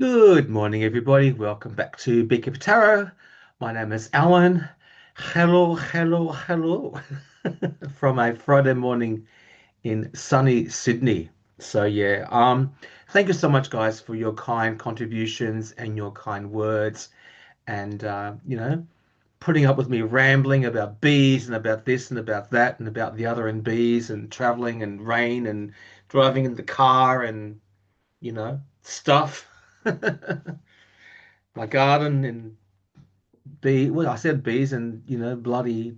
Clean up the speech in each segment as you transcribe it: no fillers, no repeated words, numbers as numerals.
Good morning, everybody. Welcome back to Big Keep Tarot. My name is Alan. Hello, hello, hello from a Friday morning in sunny Sydney. Thank you so much, guys, for your kind contributions and your kind words, and putting up with me rambling about bees and about this and about that and about the other and bees and traveling and rain and driving in the car and stuff. My garden and well, I said bees and bloody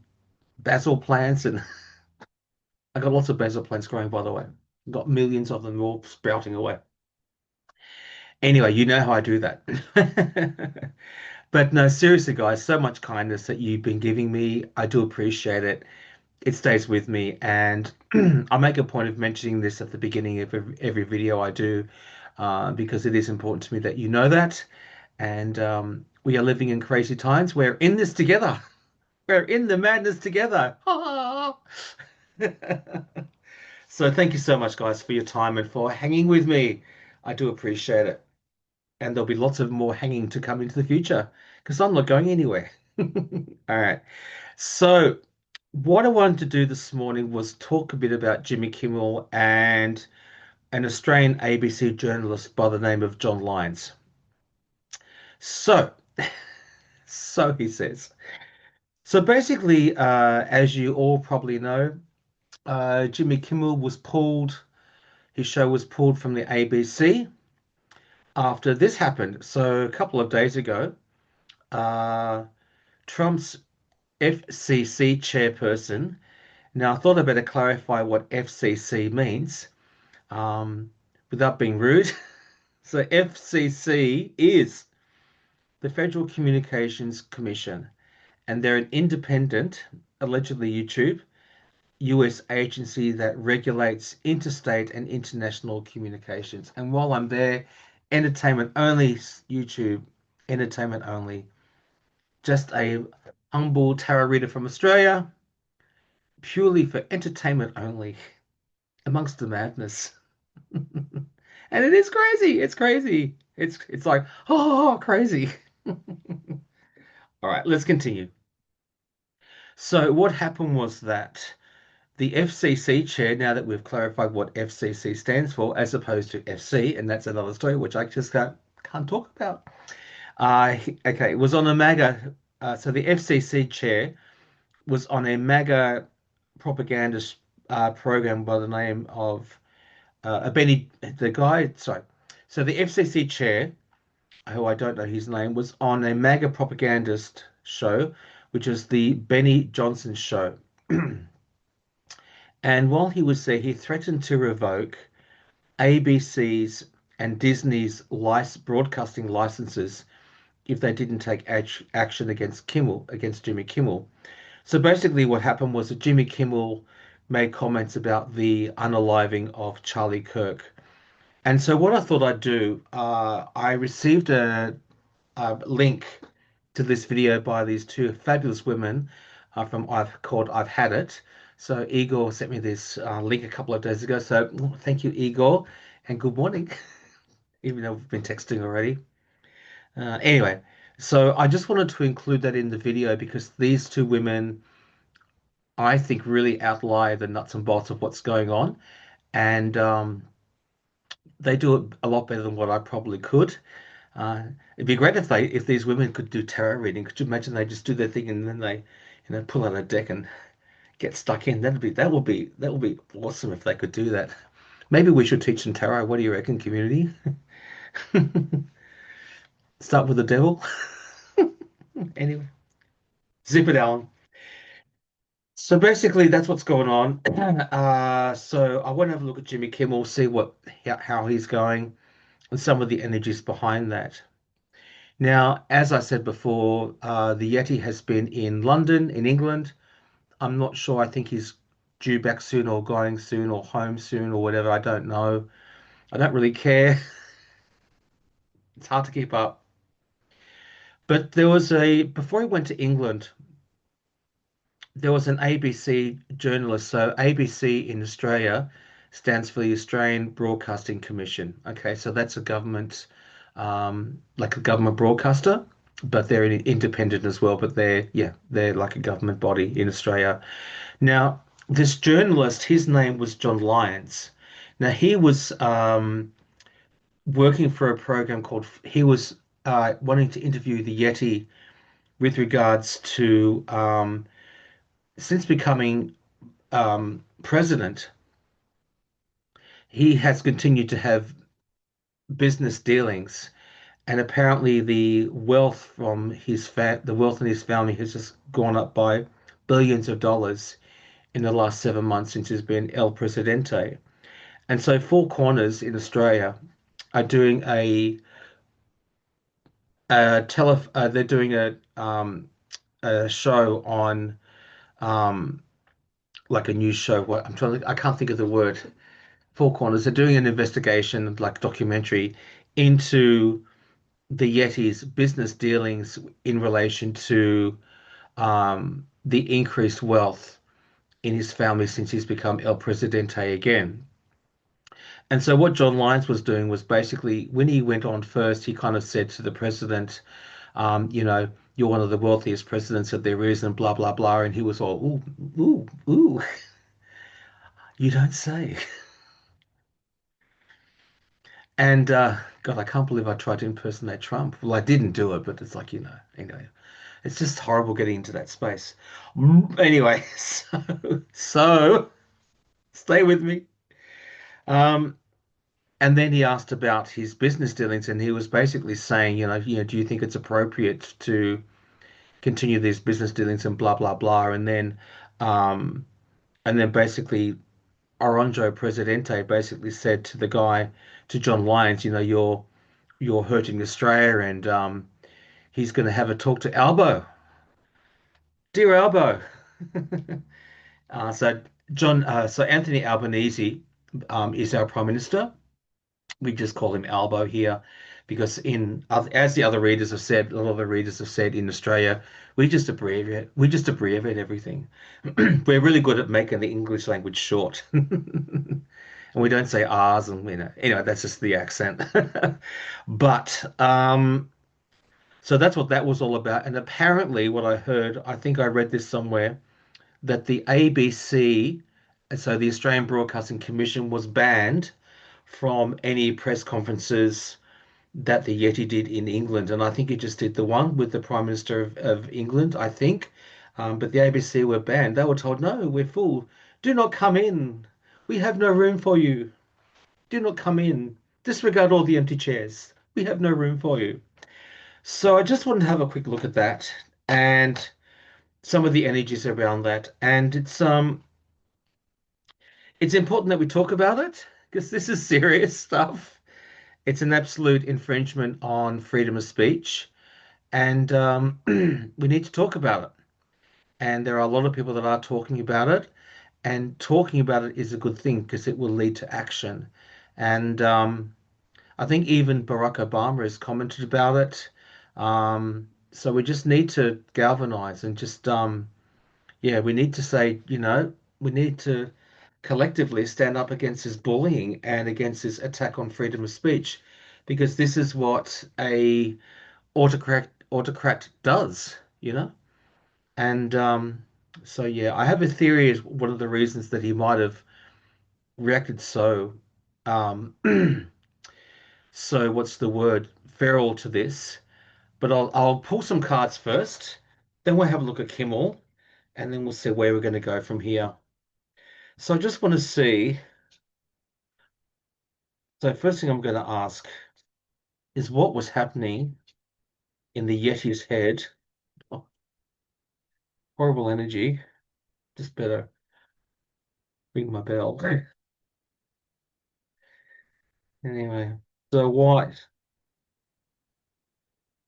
basil plants, and I got lots of basil plants growing, by the way. Got millions of them all sprouting away. Anyway, you know how I do that. But no, seriously, guys, so much kindness that you've been giving me. I do appreciate it. It stays with me, and I make a point of mentioning this at the beginning of every video I do, because it is important to me that you know that. And we are living in crazy times. We're in this together. We're in the madness together. So thank you so much, guys, for your time and for hanging with me. I do appreciate it. And there'll be lots of more hanging to come into the future because I'm not going anywhere. All right. So what I wanted to do this morning was talk a bit about Jimmy Kimmel and an Australian ABC journalist by the name of John Lyons. So, so he says. So basically, as you all probably know, Jimmy Kimmel was pulled, his show was pulled from the ABC after this happened. So a couple of days ago, uh, Trump's FCC chairperson. Now, I thought I better clarify what FCC means without being rude. So, FCC is the Federal Communications Commission, and they're an independent, allegedly YouTube, US agency that regulates interstate and international communications. And while I'm there, entertainment only, YouTube, entertainment only. Just a humble tarot reader from Australia, purely for entertainment only, amongst the madness. And it is crazy. It's crazy. It's like, oh, crazy. All right, let's continue. So what happened was that the FCC chair, now that we've clarified what FCC stands for, as opposed to FC, and that's another story which I just can't talk about. Okay, it was on a MAGA. So the FCC chair was on a MAGA propaganda program by the name of the guy. Sorry. So the FCC chair, who I don't know his name, was on a MAGA propagandist show, which is the Benny Johnson show. And while he was there, he threatened to revoke ABC's and Disney's broadcasting licenses if they didn't take action against Jimmy Kimmel. So basically, what happened was that Jimmy Kimmel made comments about the unaliving of Charlie Kirk. And so, what I thought I'd do, I received a link to this video by these two fabulous women from I've Had It. So Igor sent me this link a couple of days ago. So thank you, Igor, and good morning, even though we've been texting already. Anyway, so I just wanted to include that in the video because these two women, I think, really outlie the nuts and bolts of what's going on, and they do it a lot better than what I probably could. It'd be great if these women could do tarot reading. Could you imagine they just do their thing and then they, pull out a deck and get stuck in? That would be awesome if they could do that. Maybe we should teach them tarot. What do you reckon, community? Start with the devil. Anyway, zip it, Alan. So basically, that's what's going on. So I want to have a look at Jimmy Kimmel, see how he's going, and some of the energies behind that. Now, as I said before, the Yeti has been in London, in England. I'm not sure. I think he's due back soon or going soon or home soon or whatever. I don't know. I don't really care. It's hard to keep up. But before he went to England, there was an ABC journalist. So ABC in Australia stands for the Australian Broadcasting Commission. Okay, so that's a government, like a government broadcaster, but they're independent as well. But they're like a government body in Australia. Now, this journalist, his name was John Lyons. Now, he was working for a program called, he was wanting to interview the Yeti with regards to, since becoming president, he has continued to have business dealings. And apparently, the wealth in his family has just gone up by billions of dollars in the last 7 months since he's been El Presidente. And so Four Corners in Australia are doing they're doing a show on um, like a news show. What I can't think of the word. Four Corners. They're doing an investigation, like documentary, into the Yeti's business dealings in relation to the increased wealth in his family since he's become El Presidente again. And so what John Lyons was doing was basically when he went on first, he kind of said to the president, you're one of the wealthiest presidents that there is, and blah blah blah. And he was all, ooh, ooh, ooh, you don't say. And God, I can't believe I tried to impersonate Trump. Well, I didn't do it, but it's like, anyway, it's just horrible getting into that space. Anyway, so stay with me. Um, and then he asked about his business dealings, and he was basically saying, do you think it's appropriate to continue these business dealings and blah blah blah, um, and then basically Oronjo Presidente basically said to the guy, to John Lyons, you're hurting Australia, and he's going to have a talk to Albo, dear Albo. So so Anthony Albanese is our Prime Minister. We just call him Albo here because as the other readers have said, a lot of the readers have said in Australia, we just abbreviate everything. We're really good at making the English language short. And we don't say R's and anyway, that's just the accent. But so that's what that was all about. And apparently what I heard, I think I read this somewhere, that the ABC, so the Australian Broadcasting Commission, was banned from any press conferences that the Yeti did in England. And I think he just did the one with the Prime Minister of England, I think. But the ABC were banned. They were told, no, we're full. Do not come in. We have no room for you. Do not come in. Disregard all the empty chairs. We have no room for you. So I just wanted to have a quick look at that and some of the energies around that. And it's important that we talk about it because this is serious stuff. It's an absolute infringement on freedom of speech, and we need to talk about it. And there are a lot of people that are talking about it, and talking about it is a good thing because it will lead to action. And I think even Barack Obama has commented about it. So we just need to galvanize and just yeah, we need to say, we need to collectively stand up against this bullying and against this attack on freedom of speech, because this is what a autocrat does, And so yeah, I have a theory is one of the reasons that he might have reacted so um so what's the word, feral to this. But I'll pull some cards first, then we'll have a look at Kimmel, and then we'll see where we're going to go from here. So I just want to see. So first thing I'm going to ask is what was happening in the Yeti's head. Oh, horrible energy. Just better ring my bell. Anyway, so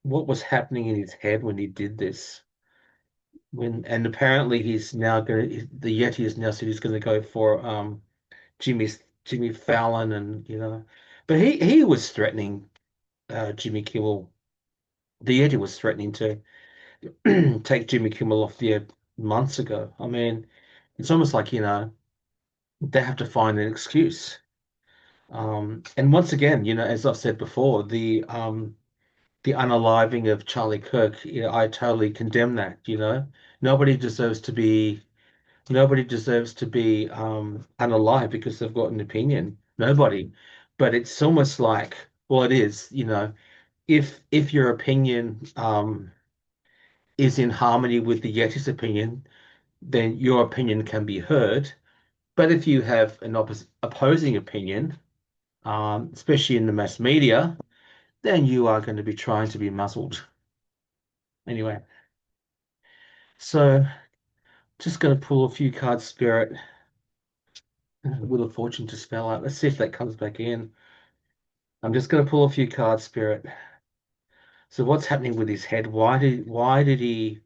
what was happening in his head when he did this? And apparently he's now the Yeti has now said he's gonna go for Jimmy Jimmy Fallon, and but he was threatening Jimmy Kimmel. The Yeti was threatening to take Jimmy Kimmel off the air months ago. I mean, it's almost like, they have to find an excuse. And once again, as I've said before, the unaliving of Charlie Kirk, I totally condemn that, Nobody deserves to be nobody deserves to be unalive because they've got an opinion. Nobody. But it's almost like, well, it is, if your opinion is in harmony with the Yeti's opinion, then your opinion can be heard. But if you have an opposing opinion, especially in the mass media, then you are going to be trying to be muzzled. Anyway, so just going to pull a few cards, Spirit. Wheel of Fortune to spell out. Let's see if that comes back in. I'm just going to pull a few cards, Spirit. So what's happening with his head? Why did he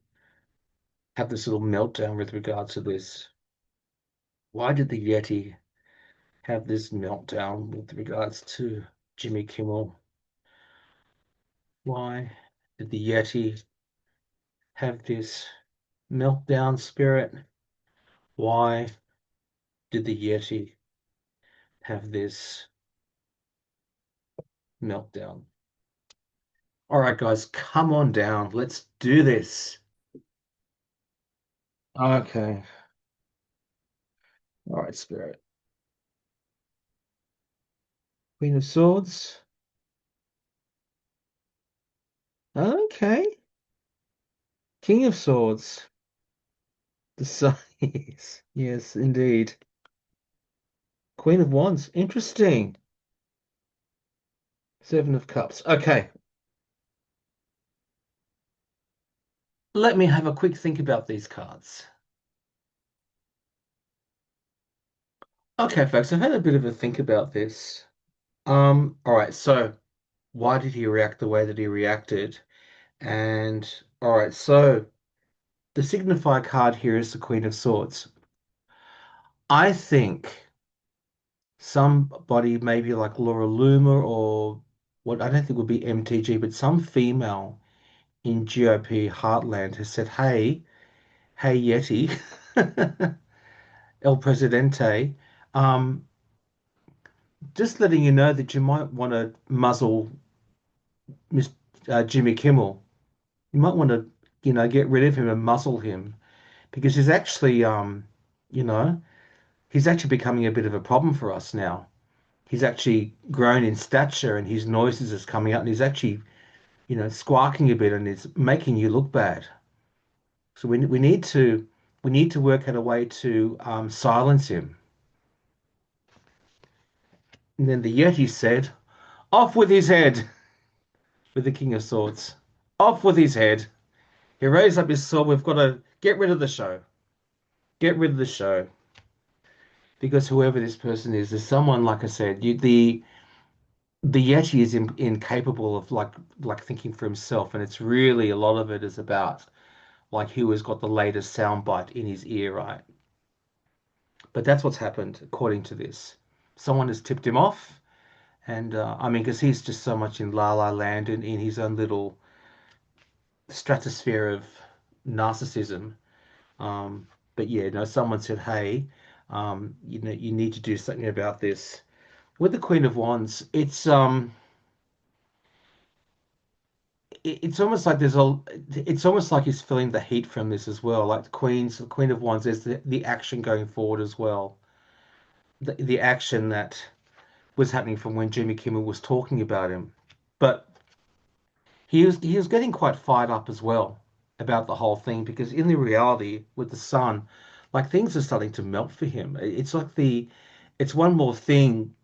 have this little meltdown with regards to this? Why did the Yeti have this meltdown with regards to Jimmy Kimmel? Why did the Yeti have this meltdown, Spirit? Why did the Yeti have this meltdown? All right, guys, come on down. Let's do this. Okay. All right, Spirit. Queen of Swords. Okay. King of Swords. The size. Yes, indeed. Queen of Wands. Interesting. Seven of Cups. Okay. Let me have a quick think about these cards. Okay, folks, I've had a bit of a think about this. All right, so why did he react the way that he reacted? And all right, so the signifier card here is the Queen of Swords. I think somebody maybe like Laura Loomer or what I don't think would be MTG, but some female in GOP Heartland has said, hey Yeti, El Presidente, um, just letting you know that you might want to muzzle Miss Jimmy Kimmel. You might want to, get rid of him and muzzle him because you know, he's actually becoming a bit of a problem for us now. He's actually grown in stature and his noises is coming out and he's actually, squawking a bit and it's making you look bad. So we need to work out a way to silence him. And then the Yeti said, "Off with his head!" With the King of Swords. Off with his head. He raised up his sword. We've got to get rid of the show. Get rid of the show. Because whoever this person is, there's someone, like I said, the Yeti is incapable of like thinking for himself, and it's really a lot of it is about like who has got the latest soundbite in his ear, right? But that's what's happened according to this. Someone has tipped him off, and I mean, because he's just so much in La La Land and in his own little stratosphere of narcissism. But yeah, no, someone said, "Hey, you need to do something about this." With the Queen of Wands, it's almost like it's almost like he's feeling the heat from this as well. Like the Queen of Wands, there's the action going forward as well. The action that was happening from when Jimmy Kimmel was talking about him, but he was getting quite fired up as well about the whole thing because in the reality with the sun, like things are starting to melt for him. It's like it's one more thing,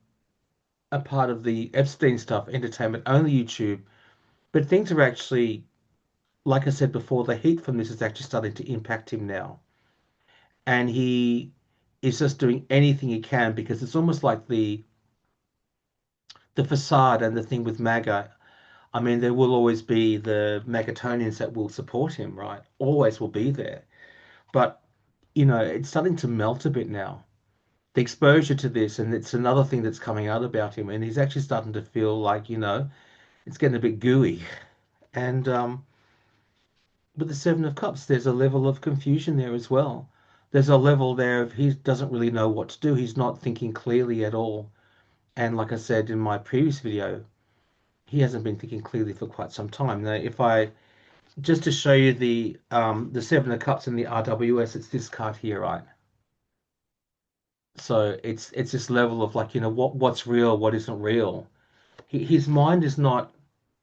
a part of the Epstein stuff, entertainment only YouTube, but things are actually, like I said before, the heat from this is actually starting to impact him now, and he is just doing anything he can because it's almost like the facade and the thing with MAGA. I mean, there will always be the Megatonians that will support him, right? Always will be there. But, it's starting to melt a bit now. The exposure to this, and it's another thing that's coming out about him, and he's actually starting to feel like, it's getting a bit gooey. And with the Seven of Cups, there's a level of confusion there as well. There's a level there of he doesn't really know what to do. He's not thinking clearly at all. And like I said in my previous video, he hasn't been thinking clearly for quite some time. Now, if I just to show you the seven of cups in the RWS, it's this card here, right? So it's this level of like, what's real, what isn't real. His mind is not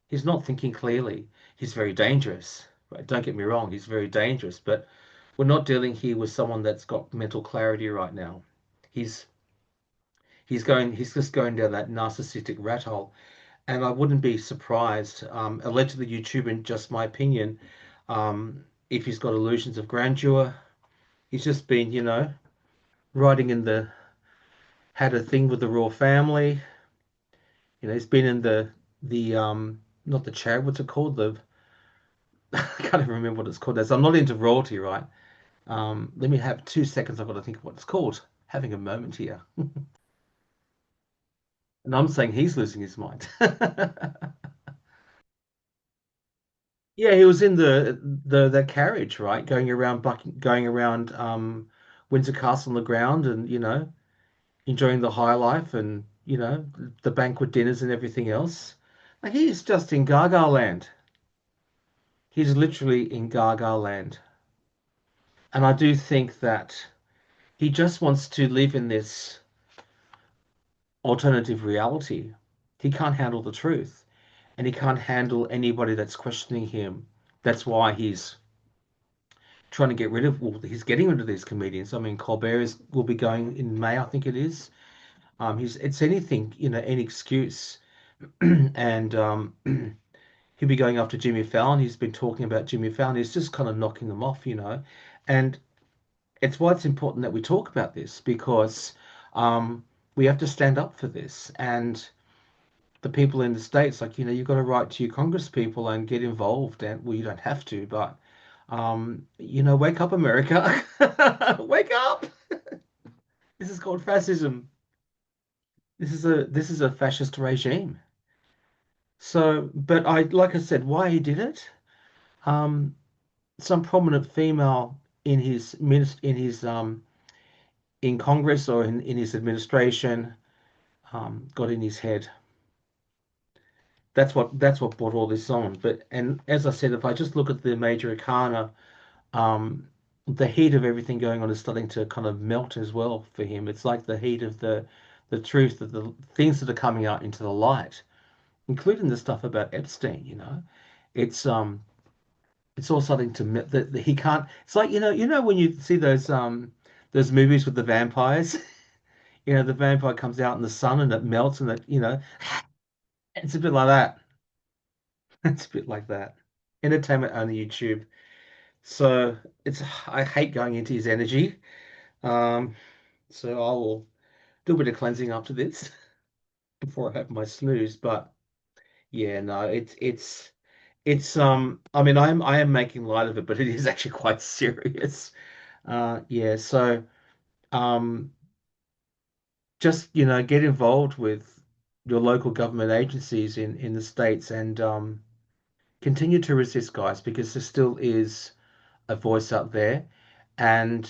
he's not thinking clearly. He's very dangerous, right? Don't get me wrong, he's very dangerous, but we're not dealing here with someone that's got mental clarity right now. He's he's just going down that narcissistic rat hole. And I wouldn't be surprised, allegedly YouTube, in just my opinion, if he's got illusions of grandeur. He's just been, riding in had a thing with the royal family. He's been in the not the chariot, what's it called? I can't even remember what it's called. As I'm not into royalty, right? Let me have 2 seconds. I've got to think of what it's called. Having a moment here. And I'm saying he's losing his mind. Yeah, he was in the carriage, right? Going around Windsor Castle on the ground and, enjoying the high life and, the banquet dinners and everything else. Like he's just in Gaga land. He's literally in Gaga land. And I do think that he just wants to live in this alternative reality. He can't handle the truth, and he can't handle anybody that's questioning him. That's why he's trying to get rid of, well, he's getting rid of these comedians. I mean, will be going in May, I think it is. It's anything, any excuse. And he'll be going after Jimmy Fallon. He's been talking about Jimmy Fallon. He's just kind of knocking them off. And it's why it's important that we talk about this because we have to stand up for this. And the people in the States, like, you've got to write to your Congress people and get involved. And well, you don't have to, but wake up, America. Wake up. This is called fascism. This is a fascist regime. So, but like I said, why he did it? Um, some prominent female in Congress or in his administration got in his head. That's what brought all this on. But and as I said, if I just look at the major arcana, um, the heat of everything going on is starting to kind of melt as well for him. It's like the heat of the truth of the things that are coming out into the light, including the stuff about Epstein. It's it's all starting to that he can't. It's like when you see those movies with the vampires. The vampire comes out in the sun and it melts and it's a bit like that. It's a bit like that. Entertainment only YouTube. So I hate going into his energy. Um, so I will do a bit of cleansing after this before I have my snooze. But yeah, no, it's I mean I am making light of it, but it is actually quite serious. Yeah, so um just get involved with your local government agencies in the States and continue to resist, guys, because there still is a voice out there. And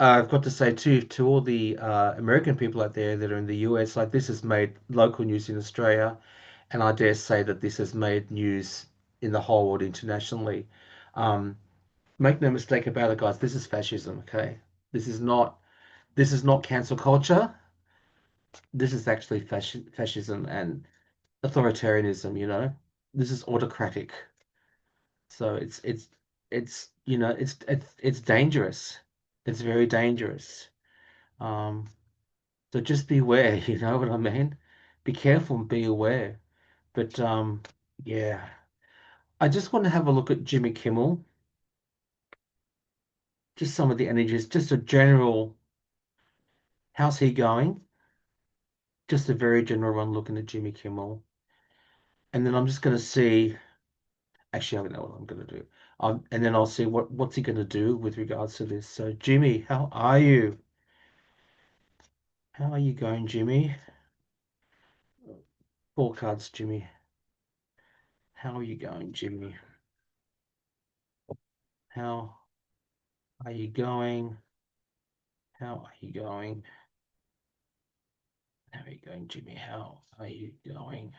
I've got to say too to all the American people out there that are in the US, like this has made local news in Australia, and I dare say that this has made news in the whole world internationally. Um, make no mistake about it, guys. This is fascism, okay? This is not this is not cancel culture. This is actually fascism and authoritarianism. This is autocratic. So it's dangerous. It's very dangerous. Um, so just beware, you know what I mean? Be careful and be aware. But yeah, I just want to have a look at Jimmy Kimmel, just some of the energies, just a general, how's he going? Just a very general run looking at Jimmy Kimmel. And then I'm just going to see, actually, I don't know what I'm going to do. And then I'll see what's he going to do with regards to this. So, Jimmy, how are you? How are you going, Jimmy? Four cards, Jimmy. How are you going, Jimmy? How are you going? How are you going? How are you going, Jimmy? How are you going?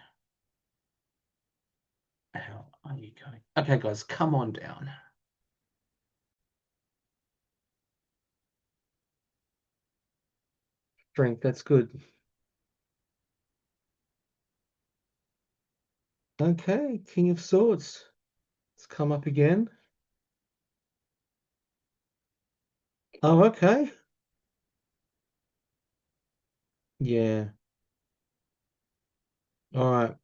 How are you going? Okay, guys, come on down. Drink, that's good. Okay, King of Swords. Let's come up again. Oh, okay. Yeah. All right.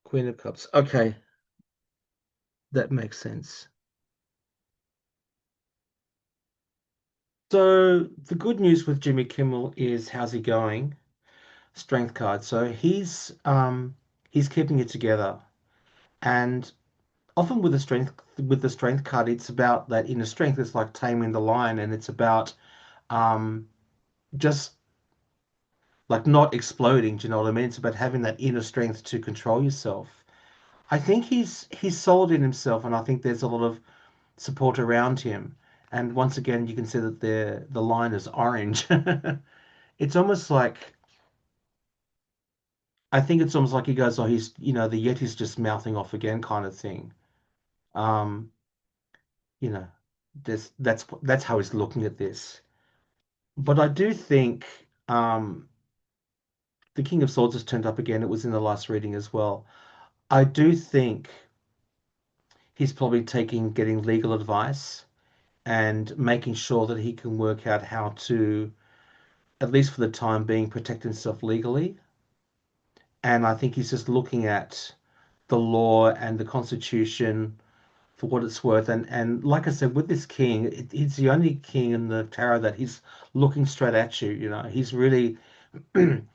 Queen of Cups. Okay, that makes sense. So the good news with Jimmy Kimmel is how's he going? Strength card. So he's keeping it together. And often with the strength card, it's about that inner strength. It's like taming the lion, and it's about um just like not exploding, do you know what I mean? It's about having that inner strength to control yourself. I think he's solid in himself, and I think there's a lot of support around him. And once again, you can see that the line is orange. It's almost like I think it's almost like he goes, "Oh, he's the Yeti's just mouthing off again," kind of thing. Um, you know, that's how he's looking at this. But I do think the King of Swords has turned up again. It was in the last reading as well. I do think he's probably getting legal advice and making sure that he can work out how to, at least for the time being, protect himself legally. And I think he's just looking at the law and the Constitution for what it's worth. And like I said, with this king, he's the only king in the tarot that he's looking straight at you. He's really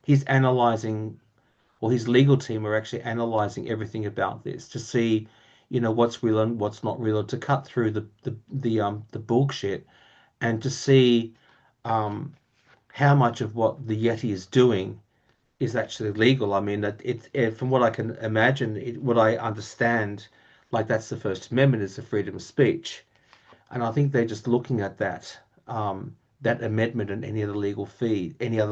he's analyzing, or his legal team are actually analyzing everything about this to see, what's real and what's not real, to cut through the bullshit and to see um, how much of what the Yeti is doing is actually legal. I mean, from what I can imagine, what I understand, like that's the First Amendment is the freedom of speech, and I think they're just looking at that amendment and any other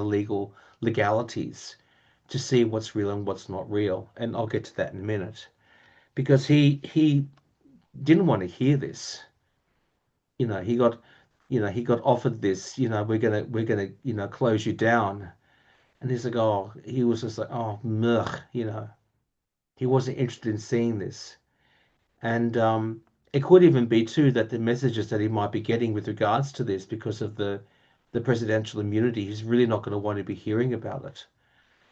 legal legalities to see what's real and what's not real. And I'll get to that in a minute because he didn't want to hear this. He got he got offered this. We're gonna close you down, and he's like, oh, he was just like, oh, mugh, he wasn't interested in seeing this. And it could even be too that the messages that he might be getting with regards to this, because of the presidential immunity, he's really not going to want to be hearing about it.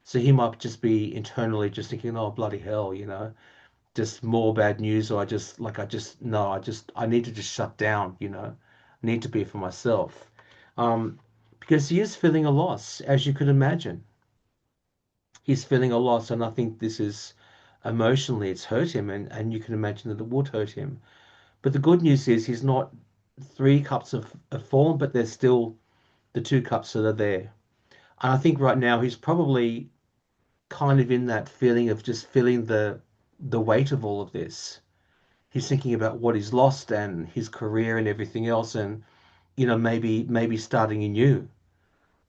So he might just be internally just thinking, oh, bloody hell, just more bad news, or I need to just shut down, I need to be for myself. Um, because he is feeling a loss, as you could imagine. He's feeling a loss, and I think this is emotionally it's hurt him, and you can imagine that it would hurt him. But the good news is he's not three cups of fallen, but there's still the two cups that are there. And I think right now he's probably kind of in that feeling of just feeling the weight of all of this. He's thinking about what he's lost and his career and everything else, and maybe starting anew.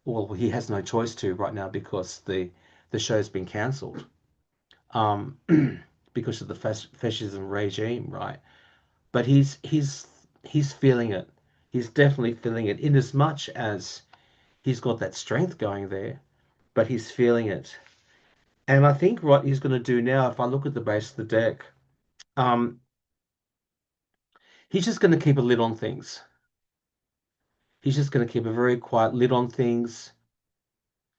Well, he has no choice to right now because the show's been cancelled um, because of the fascism regime, right? But he's feeling it. He's definitely feeling it in as much as he's got that strength going there, but he's feeling it. And I think what he's going to do now, if I look at the base of the deck, um, he's just going to keep a lid on things. He's just going to keep a very quiet lid on things.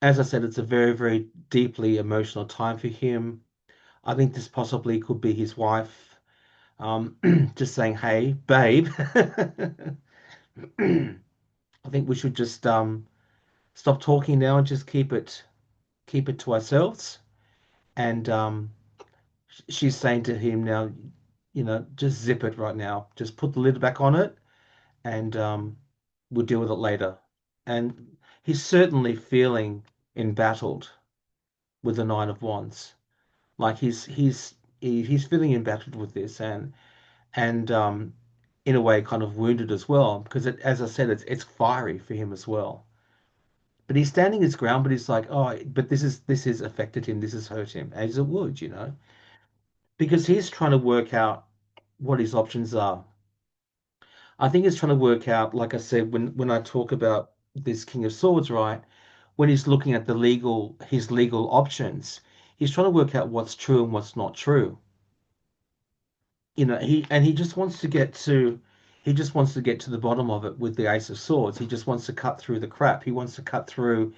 As I said, it's a very, very deeply emotional time for him. I think this possibly could be his wife, just saying, "Hey, babe, I think we should just stop talking now and just keep it to ourselves." And she's saying to him now, just zip it right now. Just put the lid back on it, and we'll deal with it later. And he's certainly feeling embattled with the Nine of Wands. Like he's feeling embattled with this, and in a way kind of wounded as well because as I said, it's fiery for him as well. But he's standing his ground, but he's like, oh, but this is affected him, this has hurt him, as it would, because he's trying to work out what his options are. I think he's trying to work out, like I said, when I talk about this King of Swords, right? When he's looking at his legal options, he's trying to work out what's true and what's not true. He just wants to get to the bottom of it with the Ace of Swords. He just wants to cut through the crap. He wants to cut through,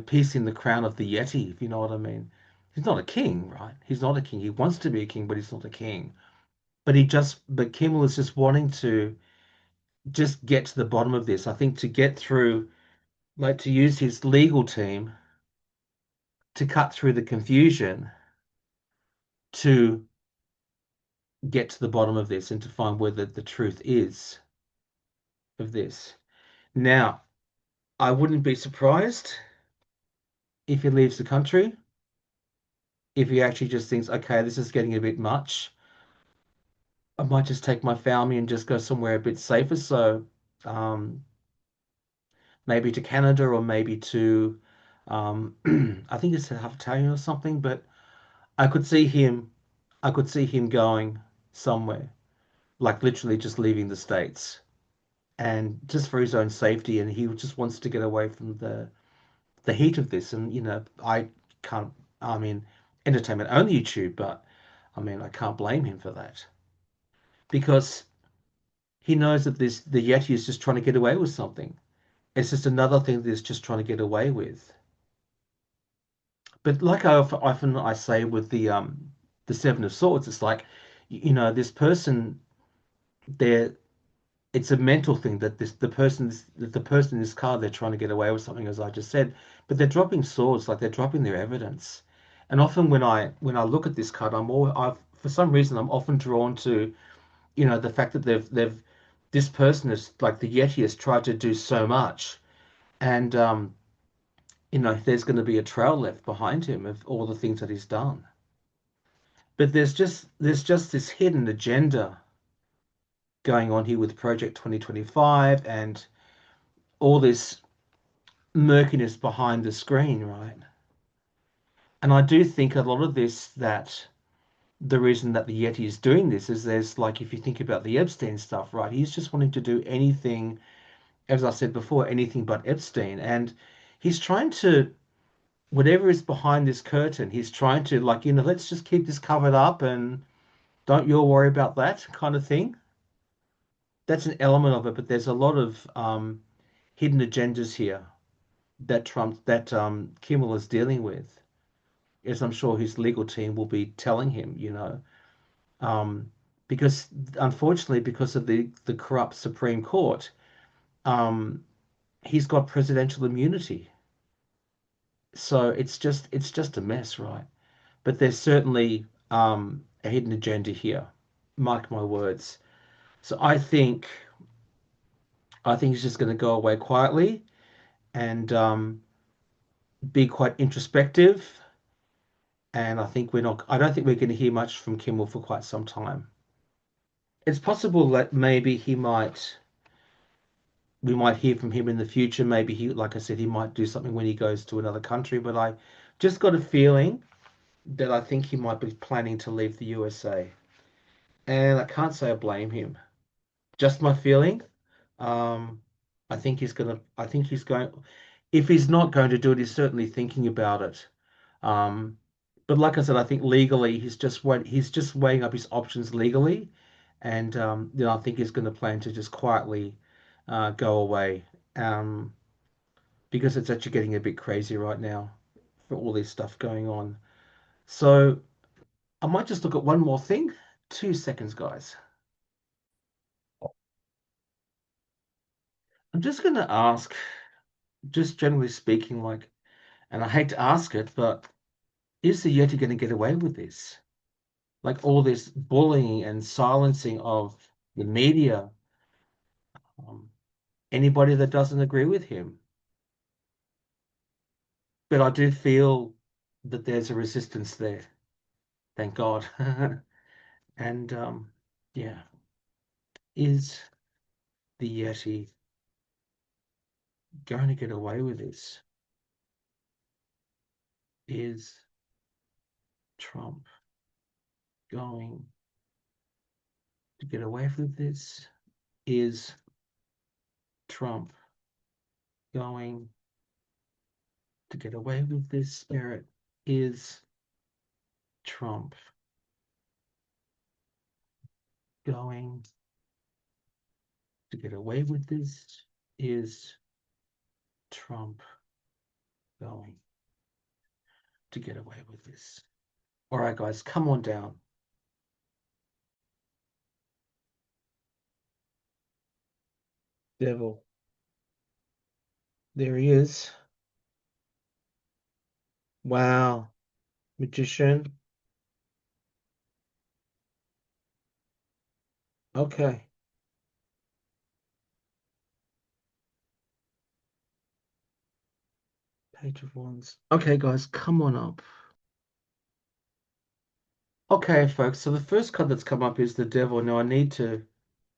piecing the crown of the Yeti, if you know what I mean. He's not a king, right? He's not a king. He wants to be a king, but he's not a king. But Kimmel is just wanting to just get to the bottom of this. I think to get through, like to use his legal team to cut through the confusion to get to the bottom of this and to find where the truth is of this. Now, I wouldn't be surprised if he leaves the country, if he actually just thinks, okay, this is getting a bit much. I might just take my family and just go somewhere a bit safer. So, um, maybe to Canada or maybe to, I think it's half Italian or something, but I could see him, I could see him going somewhere, like literally just leaving the States and just for his own safety. And he just wants to get away from the heat of this. And I can't. I mean, entertainment only YouTube, but I mean, I can't blame him for that because he knows that this the Yeti is just trying to get away with something. It's just another thing that he's just trying to get away with. But like often I say with the Seven of Swords, it's like this person there. It's a mental thing that the person in this car, they're trying to get away with something, as I just said, but they're dropping swords, like they're dropping their evidence. And often when I look at this card, I've for some reason I'm often drawn to the fact that they've this person is like the Yeti has tried to do so much, and there's going to be a trail left behind him of all the things that he's done. But there's just this hidden agenda going on here with Project 2025 and all this murkiness behind the screen, right? And I do think a lot of this that the reason that the Yeti is doing this is there's like if you think about the Epstein stuff, right? He's just wanting to do anything, as I said before, anything but Epstein. And he's trying to whatever is behind this curtain, he's trying to like, let's just keep this covered up and don't you all worry about that kind of thing. That's an element of it, but there's a lot of hidden agendas here that Kimmel is dealing with, as I'm sure his legal team will be telling him, um, because unfortunately, because of the corrupt Supreme Court, um, he's got presidential immunity. So it's just a mess, right? But there's certainly a hidden agenda here. Mark my words. So I think he's just going to go away quietly and be quite introspective. And I don't think we're going to hear much from Kimmel for quite some time. It's possible that maybe we might hear from him in the future. Maybe like I said, he might do something when he goes to another country. But I just got a feeling that I think he might be planning to leave the USA. And I can't say I blame him. Just my feeling. Um, I think he's going, if he's not going to do it, he's certainly thinking about it. Um, but like I said, I think legally he's just weighing up his options legally, and I think he's going to plan to just quietly go away um, because it's actually getting a bit crazy right now for all this stuff going on. So I might just look at one more thing. 2 seconds, guys. I'm just going to ask, just generally speaking, like, and I hate to ask it, but is the Yeti going to get away with this? Like all this bullying and silencing of the media, um, anybody that doesn't agree with him. But I do feel that there's a resistance there. Thank God. And yeah, is the Yeti going to get away with this? Is Trump going to get away with this? Is Trump going to get away with this, Spirit? Is Trump going to get away with this? Is Trump going to get away with this? All right, guys, come on down. Devil. There he is. Wow. Magician. Okay. Page of Wands. Okay, guys, come on up. Okay, folks, so the first card that's come up is the Devil. Now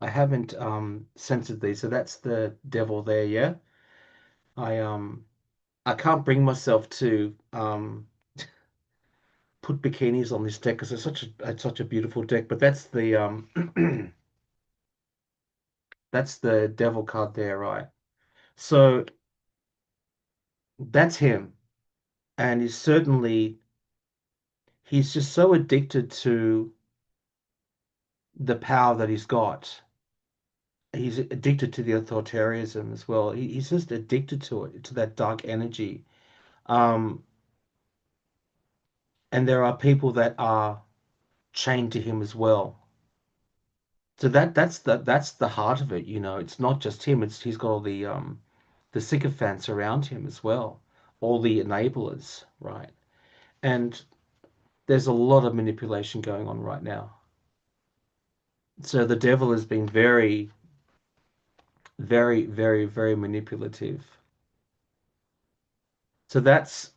I haven't censored these, so that's the Devil there, yeah? I I can't bring myself to put bikinis on this deck because it's such a beautiful deck, but that's the that's the Devil card there, right? So that's him, and he's just so addicted to the power that he's got. He's addicted to the authoritarianism as well. He's just addicted to it, to that dark energy. Um, and there are people that are chained to him as well. So that's the heart of it, you know. It's not just him, it's he's got all the sycophants around him as well, all the enablers, right? And there's a lot of manipulation going on right now. So the devil has been very, very, very, very manipulative. So that's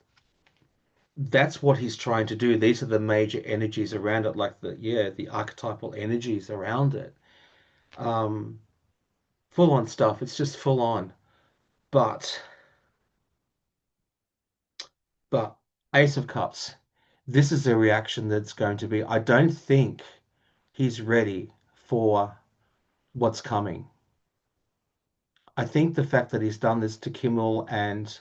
what he's trying to do. These are the major energies around it, like the archetypal energies around it. Um, Full on stuff. It's just full on. But but Ace of Cups. This is a reaction that's going to be. I don't think he's ready for what's coming. I think the fact that he's done this to Kimmel, and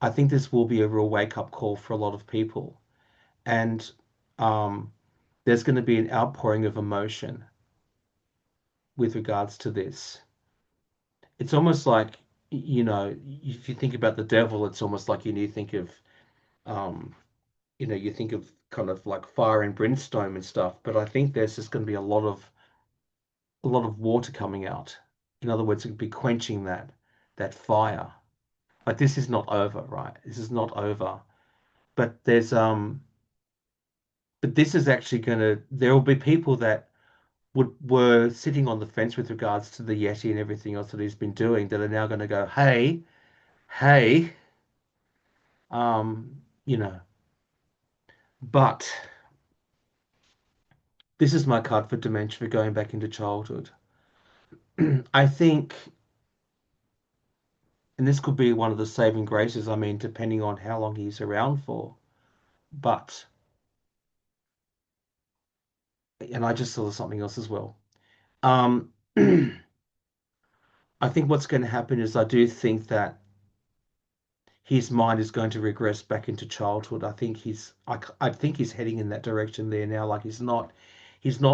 I think this will be a real wake up call for a lot of people. And um, there's going to be an outpouring of emotion with regards to this. It's almost like, you know, if you think about the devil, it's almost like you think of, um, you think of kind of like fire and brimstone and stuff. But I think there's just going to be a lot of water coming out. In other words, it could be quenching that fire. Like this is not over, right? This is not over. But but this is actually gonna. There will be people that were sitting on the fence with regards to the Yeti and everything else that he's been doing that are now going to go, hey, you know. But this is my card for dementia for going back into childhood. I think, and this could be one of the saving graces. I mean, depending on how long he's around for. But, and I just saw something else as well. Um, I think what's going to happen is I do think that his mind is going to regress back into childhood. I think he's heading in that direction there now. Like he's not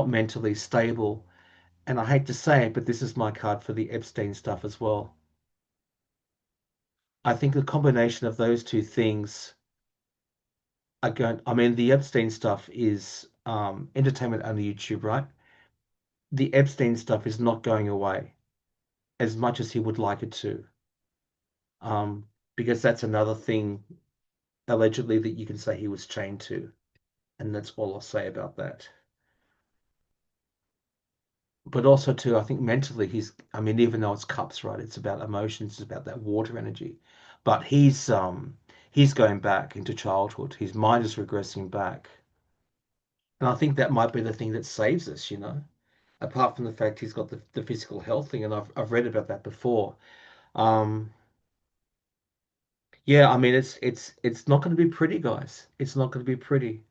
mentally stable. And I hate to say it, but this is my card for the Epstein stuff as well. I think the combination of those two things are going. I mean, the Epstein stuff is entertainment on YouTube, right? The Epstein stuff is not going away as much as he would like it to, because that's another thing allegedly that you can say he was chained to, and that's all I'll say about that. But also too, I think mentally I mean, even though it's cups, right? It's about emotions, it's about that water energy. But he's going back into childhood. His mind is regressing back. And I think that might be the thing that saves us, you know, apart from the fact he's got the physical health thing, and I've read about that before. Um, Yeah, I mean it's not going to be pretty, guys. It's not going to be pretty,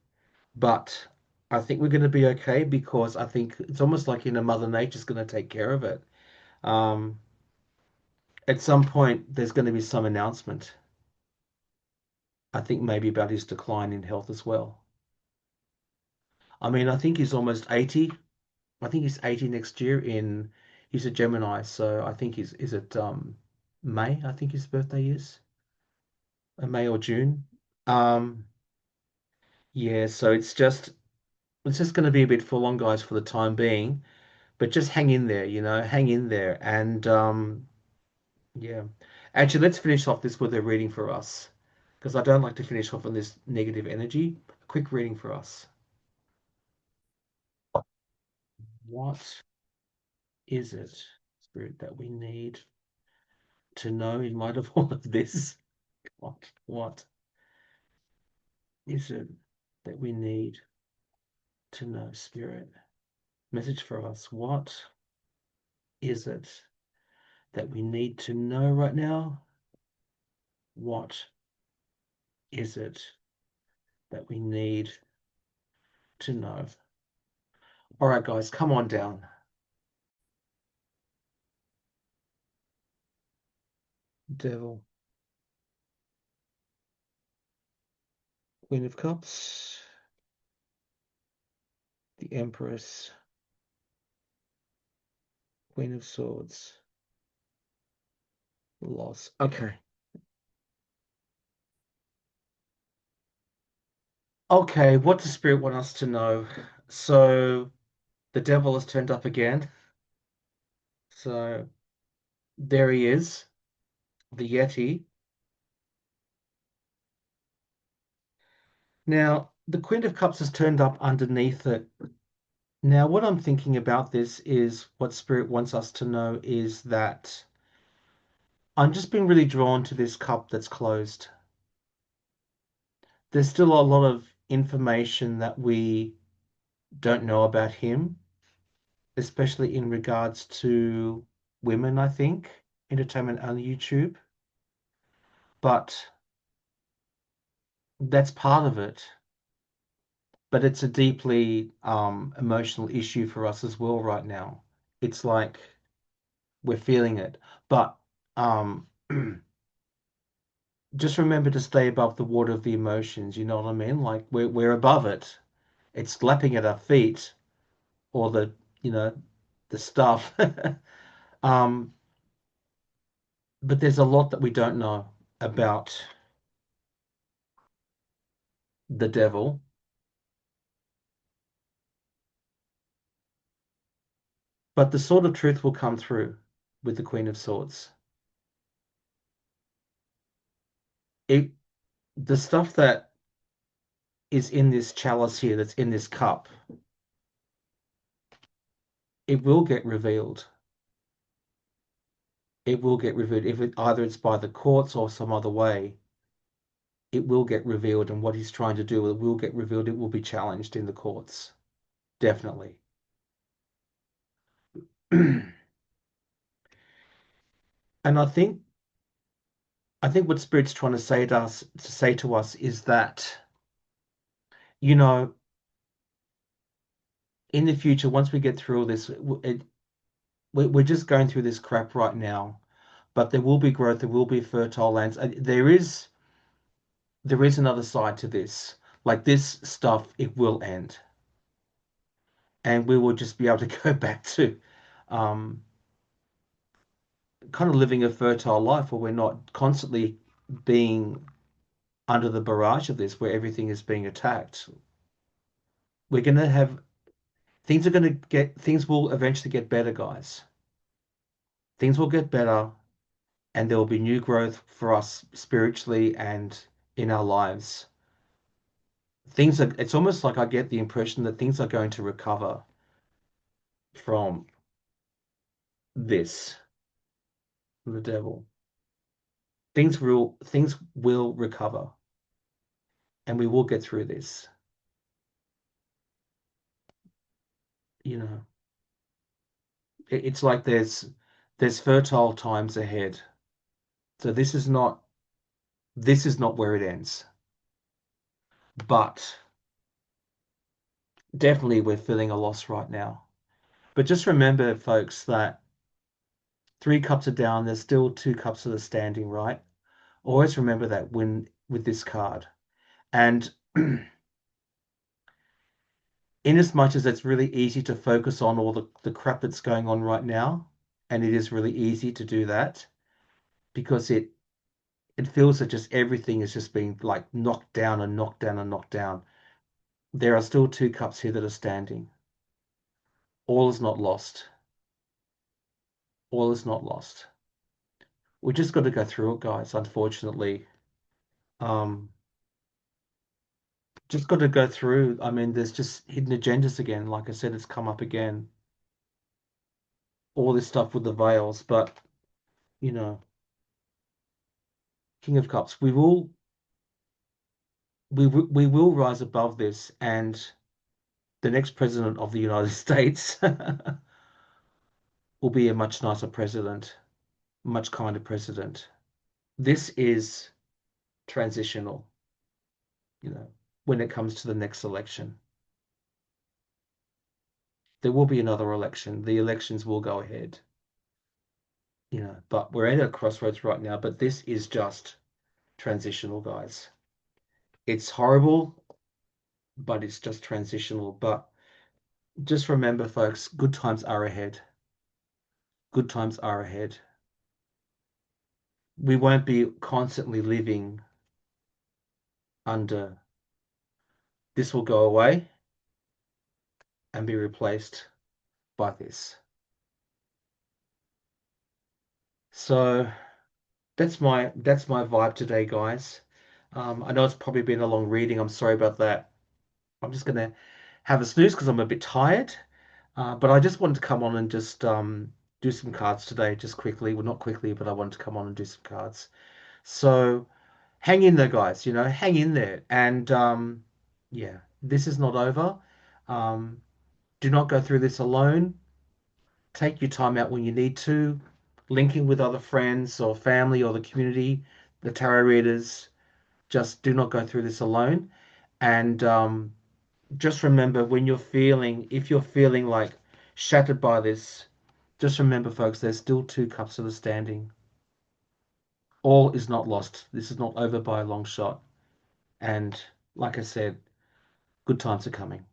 but I think we're going to be okay because I think it's almost like, Mother Nature's going to take care of it. Um, at some point, there's going to be some announcement. I think maybe about his decline in health as well. I mean, I think he's almost 80. I think he's 80 next year he's a Gemini, so I think he's is it May, I think his birthday is, May or June. Um, yeah, so it's just going to be a bit full on, guys, for the time being, but just hang in there, hang in there. And yeah. Actually, let's finish off this with a reading for us because I don't like to finish off on this negative energy. A quick reading for us. What is it, Spirit, that we need to know in light of all of this? What is it that we need to know, Spirit? Message for us. What is it that we need to know right now? What is it that we need to know? All right, guys, come on down. Devil, Queen of Cups, the Empress, Queen of Swords, Loss. Okay. Okay, what does Spirit want us to know? So the devil has turned up again. So there he is, the Yeti. Now, the Queen of Cups has turned up underneath it. Now, what I'm thinking about this is what Spirit wants us to know is that I'm just being really drawn to this cup that's closed. There's still a lot of information that we don't know about him, especially in regards to women, I think, entertainment on YouTube. But that's part of it. But it's a deeply emotional issue for us as well right now. It's like we're feeling it. But um, just remember to stay above the water of the emotions, you know what I mean? Like we're above it. It's lapping at our feet or you know, the stuff. Um, but there's a lot that we don't know about the devil. But the sword of truth will come through with the Queen of Swords. It the stuff that is in this chalice here, that's in this cup, it will get revealed. It will get revealed. If either it's by the courts or some other way, it will get revealed. And what he's trying to do, it will get revealed. It will be challenged in the courts. Definitely. And I think what Spirit's trying to say to us is that, you know, in the future, once we get through all this, we're just going through this crap right now. But there will be growth. There will be fertile lands. There is another side to this. Like this stuff, it will end, and we will just be able to go back to um, kind of living a fertile life where we're not constantly being under the barrage of this, where everything is being attacked. We're going to have things will eventually get better, guys. Things will get better, and there will be new growth for us spiritually and in our lives. It's almost like I get the impression that things are going to recover from this, the devil. Things will recover, and we will get through this. You know, it's like there's fertile times ahead. So this is not This is not where it ends. But definitely we're feeling a loss right now. But just remember, folks, that three cups are down, there's still two cups that are standing, right? Always remember that when with this card. And in as much as it's really easy to focus on all the crap that's going on right now, and it is really easy to do that because it feels that just everything is just being like knocked down and knocked down and knocked down. There are still two cups here that are standing. All is not lost. All is not lost. We just got to go through it, guys, unfortunately. Um, just got to go through. I mean, there's just hidden agendas again. Like I said, it's come up again. All this stuff with the veils, but you know, King of Cups, we will rise above this, and the next president of the United States will be a much nicer president, much kinder president. This is transitional, you know, when it comes to the next election. There will be another election. The elections will go ahead, you know, but we're at a crossroads right now. But this is just transitional, guys. It's horrible, but it's just transitional. But just remember, folks, good times are ahead. Good times are ahead. We won't be constantly living under. This will go away and be replaced by this. So that's my vibe today, guys. I know it's probably been a long reading. I'm sorry about that. I'm just gonna have a snooze because I'm a bit tired. But I just wanted to come on and just do some cards today, just quickly. Well, not quickly, but I wanted to come on and do some cards. So hang in there, guys. You know, hang in there. And yeah, this is not over. Um, do not go through this alone. Take your time out when you need to. Linking with other friends or family or the community, the tarot readers. Just do not go through this alone. And just remember when you're feeling, if you're feeling like shattered by this, just remember, folks, there's still two cups that are standing. All is not lost. This is not over by a long shot. And like I said, good times are coming.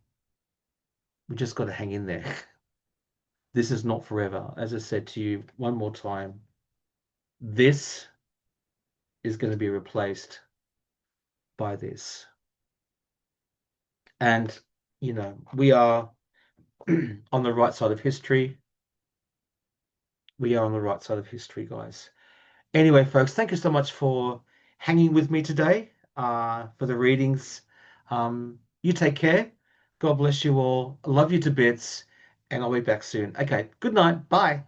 We just got to hang in there. This is not forever. As I said to you one more time, this is going to be replaced by this. And, you know, we are on the right side of history. We are on the right side of history, guys. Anyway, folks, thank you so much for hanging with me today for the readings. You take care. God bless you all. I love you to bits, and I'll be back soon. Okay, good night. Bye.